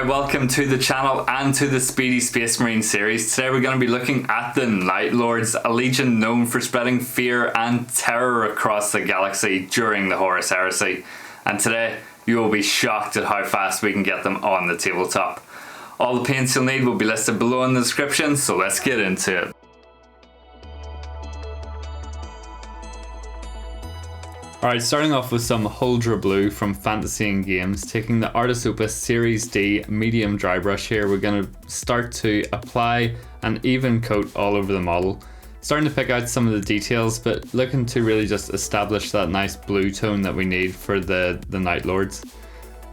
Hi, welcome to the channel and to the Speedy Space Marine series. Today we're going to be looking at the Night Lords, a legion known for spreading fear and terror across the galaxy during the Horus Heresy. And today you will be shocked at how fast we can get them on the tabletop. All the paints you'll need will be listed below in the description, so let's get into it. Alright, starting off with some Huldra blue from Fantasy and Games, taking the Artis Opus Series D medium dry brush here. We're going to start to apply an even coat all over the model. Starting to pick out some of the details, but looking to really just establish that nice blue tone that we need for the Night Lords.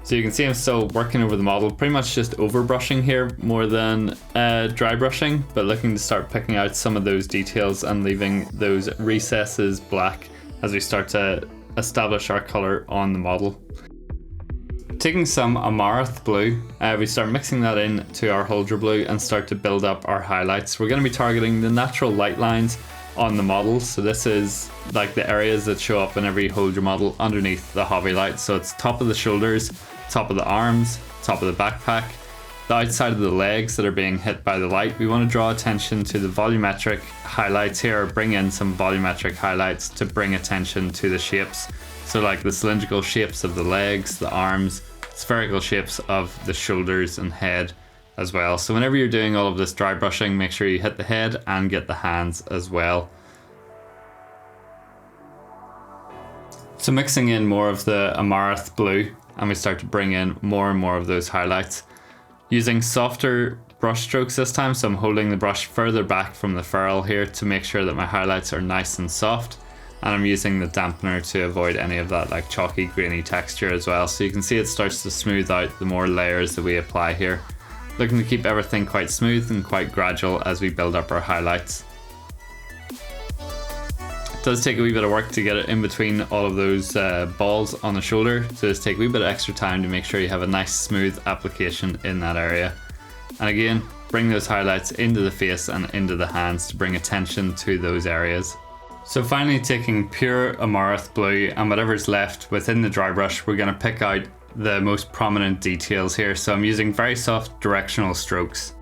So you can see I'm still working over the model, pretty much just overbrushing here more than dry brushing, but looking to start picking out some of those details and leaving those recesses black as we start to establish our color on the model. Taking some Amarth blue, we start mixing that in to our Huldra blue and start to build up our highlights. We're going to be targeting the natural light lines on the model, so this is like the areas that show up in every Huldra model underneath the hobby light. So it's top of the shoulders, top of the arms, top of the backpack, the outside of the legs that are being hit by the light. We want to draw attention to the volumetric highlights here, or bring in some volumetric highlights to bring attention to the shapes. So like the cylindrical shapes of the legs, the arms, spherical shapes of the shoulders and head as well. So whenever you're doing all of this dry brushing, make sure you hit the head and get the hands as well. So mixing in more of the Amarth blue, and we start to bring in more and more of those highlights. Using softer brush strokes this time, so I'm holding the brush further back from the ferrule here to make sure that my highlights are nice and soft, and I'm using the dampener to avoid any of that like chalky grainy texture as well. So you can see it starts to smooth out the more layers that we apply here. Looking to keep everything quite smooth and quite gradual as we build up our highlights. It does take a wee bit of work to get it in between all of those balls on the shoulder, so just take a wee bit of extra time to make sure you have a nice smooth application in that area. And again, bring those highlights into the face and into the hands to bring attention to those areas. So finally, taking pure Amarth blue and whatever's left within the dry brush, we're going to pick out the most prominent details here. So I'm using very soft directional strokes.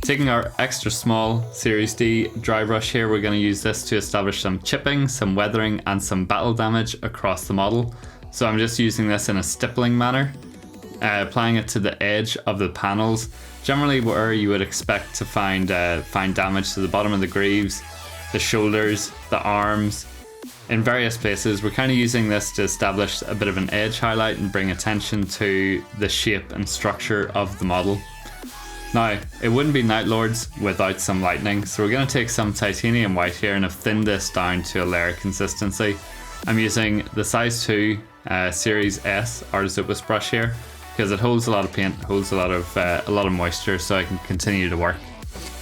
Taking our extra small Series D dry brush here, we're going to use this to establish some chipping, some weathering and some battle damage across the model. So I'm just using this in a stippling manner, applying it to the edge of the panels, generally where you would expect to find damage to the bottom of the greaves, the shoulders, the arms, in various places. We're kind of using this to establish a bit of an edge highlight and bring attention to the shape and structure of the model. Now, it wouldn't be Night Lords without some lightning, so we're going to take some titanium white here and have thinned this down to a layer consistency. I'm using the size 2 Series S Artis Opus brush here because it holds a lot of paint, holds a lot of moisture, so I can continue to work.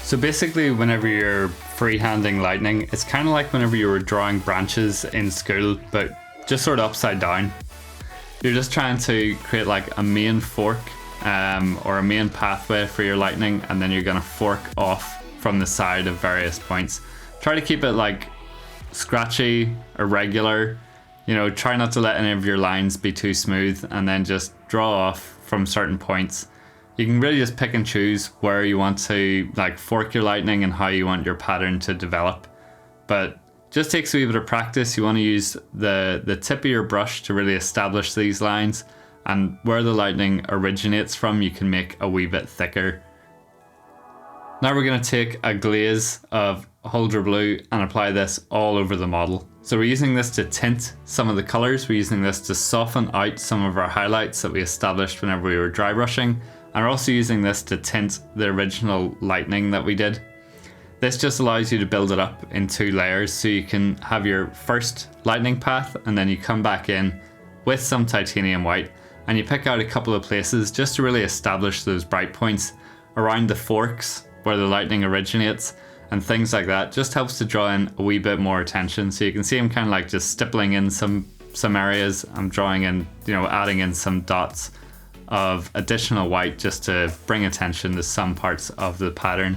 So basically, whenever you're freehanding lightning, it's kind of like whenever you were drawing branches in school, but just sort of upside down. You're just trying to create like a main fork or a main pathway for your lightning, and then you're going to fork off from the side of various points. Try to keep it like scratchy, irregular, you know, try not to let any of your lines be too smooth, and then just draw off from certain points. You can really just pick and choose where you want to like fork your lightning and how you want your pattern to develop, but just takes a wee bit of practice. You want to use the tip of your brush to really establish these lines, and where the lightning originates from you can make a wee bit thicker. Now we're going to take a glaze of Huldra blue and apply this all over the model. So we're using this to tint some of the colors, we're using this to soften out some of our highlights that we established whenever we were dry brushing, and we're also using this to tint the original lightning that we did. This just allows you to build it up in 2 layers, so you can have your first lightning path and then you come back in with some titanium white and you pick out a couple of places just to really establish those bright points around the forks where the lightning originates and things like that. Just helps to draw in a wee bit more attention. So you can see I'm kind of like just stippling in some areas. I'm drawing in, you know, adding in some dots of additional white just to bring attention to some parts of the pattern.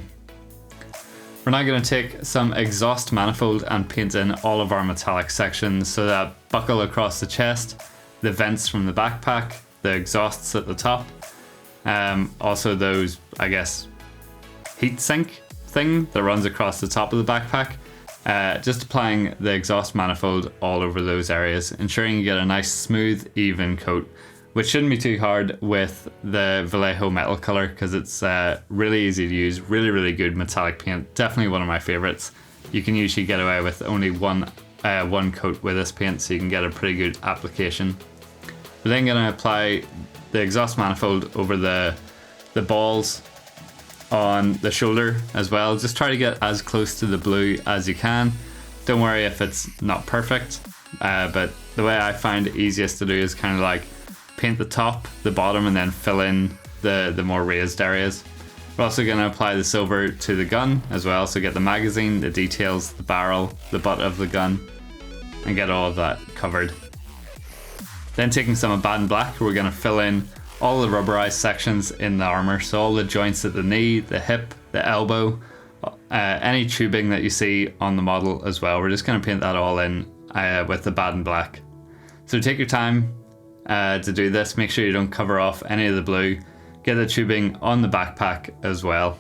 We're now going to take some exhaust manifold and paint in all of our metallic sections, so that buckle across the chest, the vents from the backpack, the exhausts at the top, Also those, I guess, heat sink thing that runs across the top of the backpack. Just applying the exhaust manifold all over those areas, ensuring you get a nice smooth, even coat, which shouldn't be too hard with the Vallejo metal color because it's really easy to use, really good metallic paint. Definitely one of my favorites. You can usually get away with only one coat with this paint, so you can get a pretty good application. We're then going to apply the exhaust manifold over the balls on the shoulder as well. Just try to get as close to the blue as you can. Don't worry if it's not perfect, but the way I find it easiest to do is kind of like paint the top, the bottom, and then fill in the more raised areas. We're also going to apply the silver to the gun as well, so get the magazine, the details, the barrel, the butt of the gun, and get all of that covered. Then taking some Abaddon black, we're going to fill in all the rubberized sections in the armor, so all the joints at the knee, the hip, the elbow, any tubing that you see on the model as well. We're just going to paint that all in with Abaddon black. So take your time to do this. Make sure you don't cover off any of the blue. Get the tubing on the backpack as well.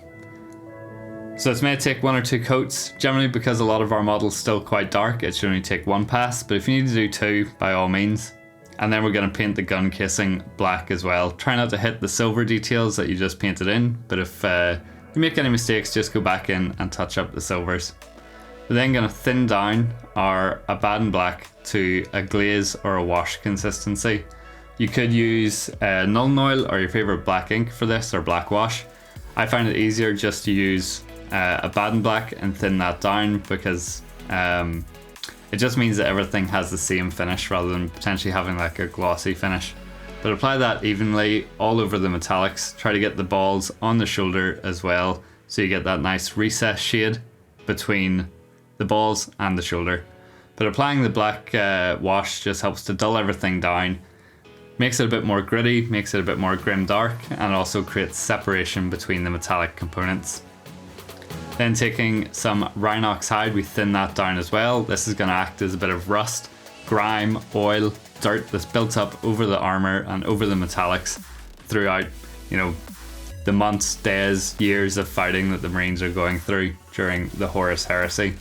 So it's may take 1 or 2 coats. Generally, because a lot of our model's still quite dark, it should only take 1 pass, but if you need to do 2, by all means. And then we're going to paint the gun casing black as well. Try not to hit the silver details that you just painted in, but if you make any mistakes, just go back in and touch up the silvers. We're then going to thin down our Abaddon black to a glaze or a wash consistency. You could use Nuln Oil or your favorite black ink for this, or black wash. I find it easier just to use Abaddon black and thin that down, because it just means that everything has the same finish rather than potentially having like a glossy finish. But apply that evenly all over the metallics. Try to get the balls on the shoulder as well, so you get that nice recess shade between the balls and the shoulder. But applying the black wash just helps to dull everything down, makes it a bit more gritty, makes it a bit more grim dark, and also creates separation between the metallic components. Then taking some Rhinox hide, we thin that down as well. This is going to act as a bit of rust, grime, oil, dirt that's built up over the armor and over the metallics throughout, the months, days, years of fighting that the Marines are going through during the Horus Heresy.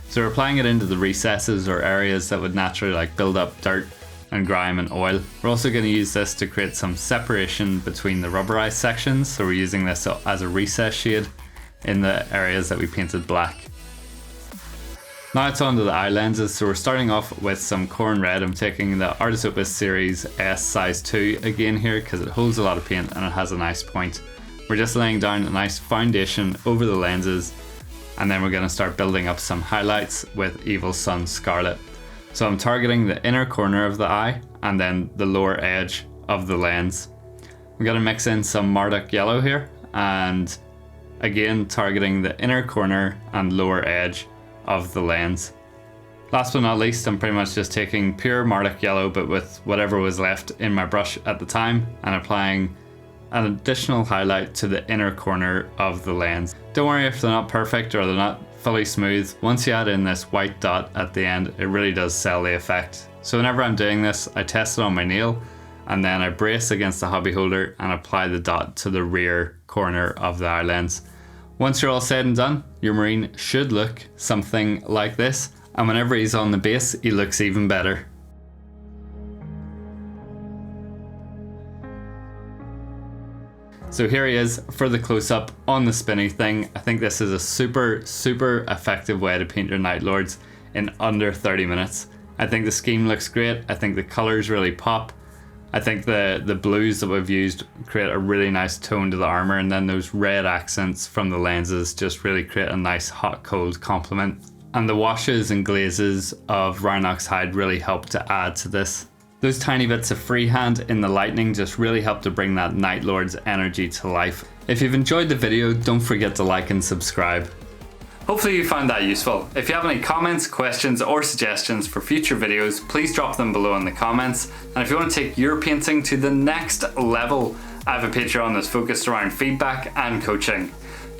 So we're applying it into the recesses or areas that would naturally build up dirt and grime and oil. We're also going to use this to create some separation between the rubberized sections. So we're using this as a recess shade in the areas that we painted black. Now it's on to the eye lenses. So we're starting off with some Khorne red. I'm taking the Artis Opus Series S size 2 again here because it holds a lot of paint and it has a nice point. We're just laying down a nice foundation over the lenses, and then we're going to start building up some highlights with Evil Sunz Scarlet. So I'm targeting the inner corner of the eye and then the lower edge of the lens. I'm going to mix in some Marduk yellow here, and again targeting the inner corner and lower edge of the lens. Last but not least, I'm pretty much just taking pure Marduk yellow, but with whatever was left in my brush at the time, and applying an additional highlight to the inner corner of the lens. Don't worry if they're not perfect or they're not fully smooth. Once you add in this white dot at the end, it really does sell the effect. So whenever I'm doing this, I test it on my nail, and then I brace against the hobby holder and apply the dot to the rear corner of the eye lens. Once you're all said and done, your Marine should look something like this, and whenever he's on the base, he looks even better. So here he is for the close-up on the spinny thing. I think this is a super effective way to paint your Night Lords in under 30 minutes. I think the scheme looks great. I think the colors really pop. I think the blues that we've used create a really nice tone to the armor, and then those red accents from the lenses just really create a nice hot cold complement. And the washes and glazes of Rhinox hide really help to add to this. Those tiny bits of freehand in the lightning just really help to bring that Night Lord's energy to life. If you've enjoyed the video, don't forget to like and subscribe. Hopefully you found that useful. If you have any comments, questions, or suggestions for future videos, please drop them below in the comments. And if you want to take your painting to the next level, I have a Patreon that's focused around feedback and coaching.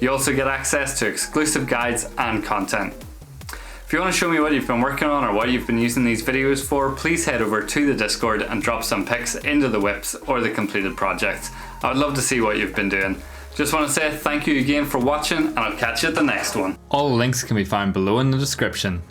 You also get access to exclusive guides and content. If you want to show me what you've been working on or what you've been using these videos for, please head over to the Discord and drop some pics into the whips or the completed projects. I would love to see what you've been doing. Just want to say thank you again for watching, and I'll catch you at the next one. All links can be found below in the description.